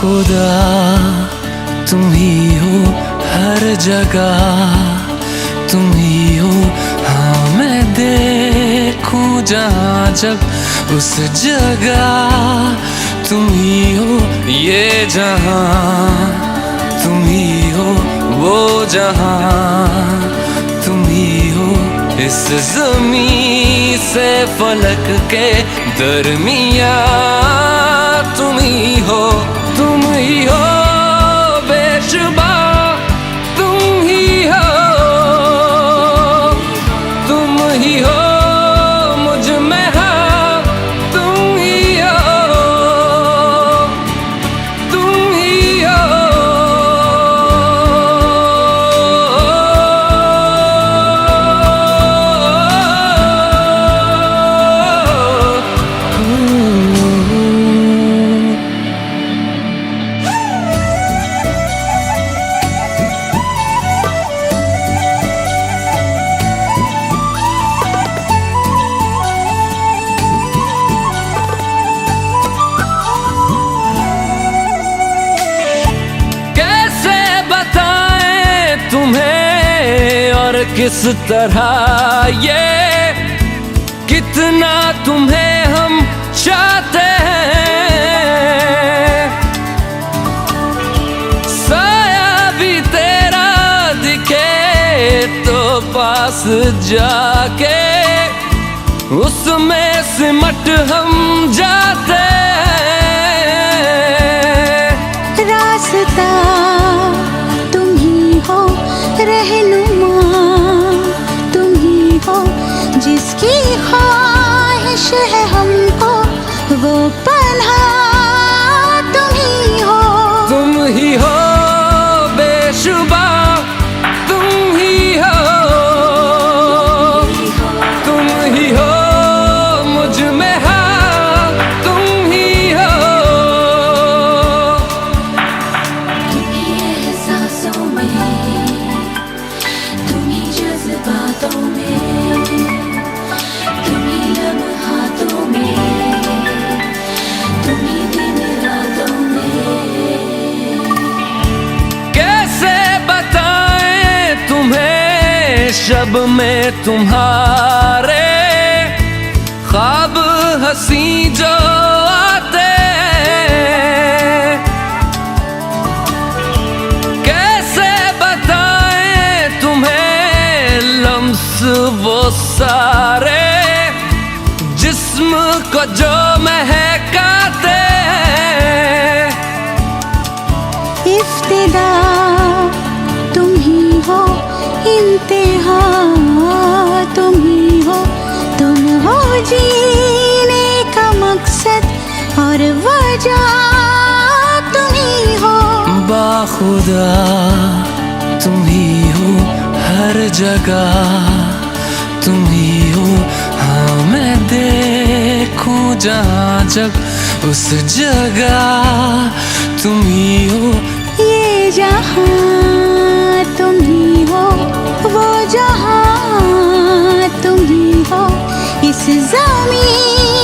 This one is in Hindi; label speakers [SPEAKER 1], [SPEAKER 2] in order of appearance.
[SPEAKER 1] बाखुदा तुम ही हो हर जगह, तुम ही हो। हाँ मैं देखूं जहाँ जब उस जगह तुम ही हो। ये जहाँ तुम ही हो, वो जहाँ तुम ही हो। इस ज़मीं से फलक के दरमियाँ तुम ही हो, तुम ही हो बेशुबा, तुम ही हो, तुम ही हो मुझ में हाँ, तुम ही हो, तुम ही हो। किस तरह ये कितना तुम्हें हम चाहते हैं। साया भी तेरा दिखे तो पास जाके उसमें सिमट हम जाते हैं।
[SPEAKER 2] रास्ता तुम ही हो, रहनुमा जिसकी ख्वाहिश है हमको, वो पन्हा तुम ही हो।
[SPEAKER 1] तुम ही हो बेशुबा, तुम ही हो, तुम ही हो मुझ में हाँ, तुम ही हो।
[SPEAKER 2] तुम ही एहसासों में, तुम ही जज्बातों में,
[SPEAKER 1] शब में तुम्हारे ख्वाब हंसी जो आते, कैसे बताएं तुम्हें लम्स वो सारे जिस्म को जो महकाते।
[SPEAKER 2] इफ्तिदा तुम ही हो, इंतहा तुम ही हो, तुम हो जीने का मकसद और वजह तुम ही हो।
[SPEAKER 1] बाखुदा तुम ही हो हर जगह, तुम ही हो। हाँ मैं देखूं जहाँ जब उस जगह तुम ही हो।
[SPEAKER 2] ये जहाँ तुम ही हो, वो जहाँ तुम ही हो। इस ज़मीं